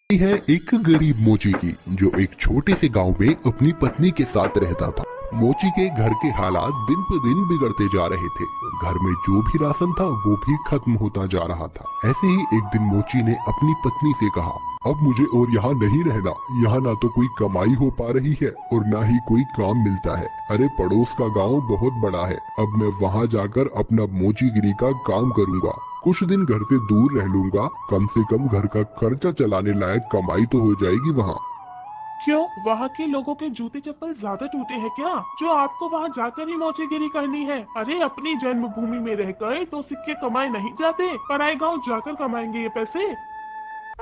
है एक गरीब मोची की जो एक छोटे से गांव में अपनी पत्नी के साथ रहता था। मोची के घर के हालात दिन पर दिन बिगड़ते जा रहे थे। घर में जो भी राशन था वो भी खत्म होता जा रहा था। ऐसे ही एक दिन मोची ने अपनी पत्नी से कहा, अब मुझे और यहाँ नहीं रहना। यहाँ ना तो कोई कमाई हो पा रही है और ना ही कोई काम मिलता है। अरे पड़ोस का गांव बहुत बड़ा है, अब मैं वहाँ जाकर अपना मोचीगिरी का काम करूँगा। कुछ दिन घर से दूर रह लूंगा, कम से कम घर का खर्चा चलाने लायक कमाई तो हो जाएगी वहाँ। क्यों, वहाँ के लोगों के जूते चप्पल ज्यादा टूटे हैं क्या, जो आपको वहाँ जाकर ही मौजेगिरी करनी है? अरे अपनी जन्मभूमि में रहकर तो सिक्के कमाए नहीं जाते, पराए गांव जाकर कमाएंगे ये पैसे।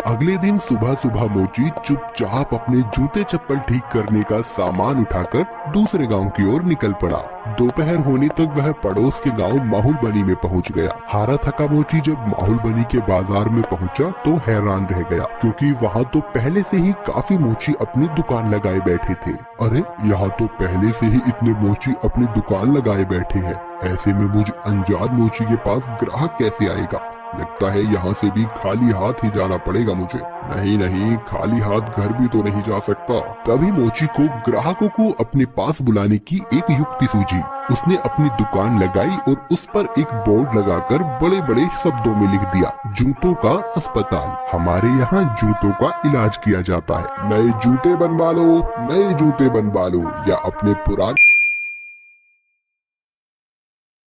अगले दिन सुबह सुबह मोची चुपचाप अपने जूते चप्पल ठीक करने का सामान उठाकर दूसरे गांव की ओर निकल पड़ा। दोपहर होने तक वह पड़ोस के गांव माहुलबनी में पहुंच गया। हारा थका मोची जब माहुलबनी के बाजार में पहुंचा तो हैरान रह गया, क्योंकि वहां तो पहले से ही काफी मोची अपनी दुकान लगाए बैठे थे। अरे यहाँ तो पहले से ही इतने मोची अपनी दुकान लगाए बैठे हैं। ऐसे में मुझ अनजान मोची के पास ग्राहक कैसे आएगा? लगता है यहाँ से भी खाली हाथ ही जाना पड़ेगा मुझे। नहीं नहीं, खाली हाथ घर भी तो नहीं जा सकता। तभी मोची को ग्राहकों को अपने पास बुलाने की एक युक्ति सूझी। उसने अपनी दुकान लगाई और उस पर एक बोर्ड लगाकर बड़े बड़े शब्दों में लिख दिया, जूतों का अस्पताल, हमारे यहाँ जूतों का इलाज किया जाता है। नए जूते बनवा लो, नए जूते बनवा लो, या अपने पुराने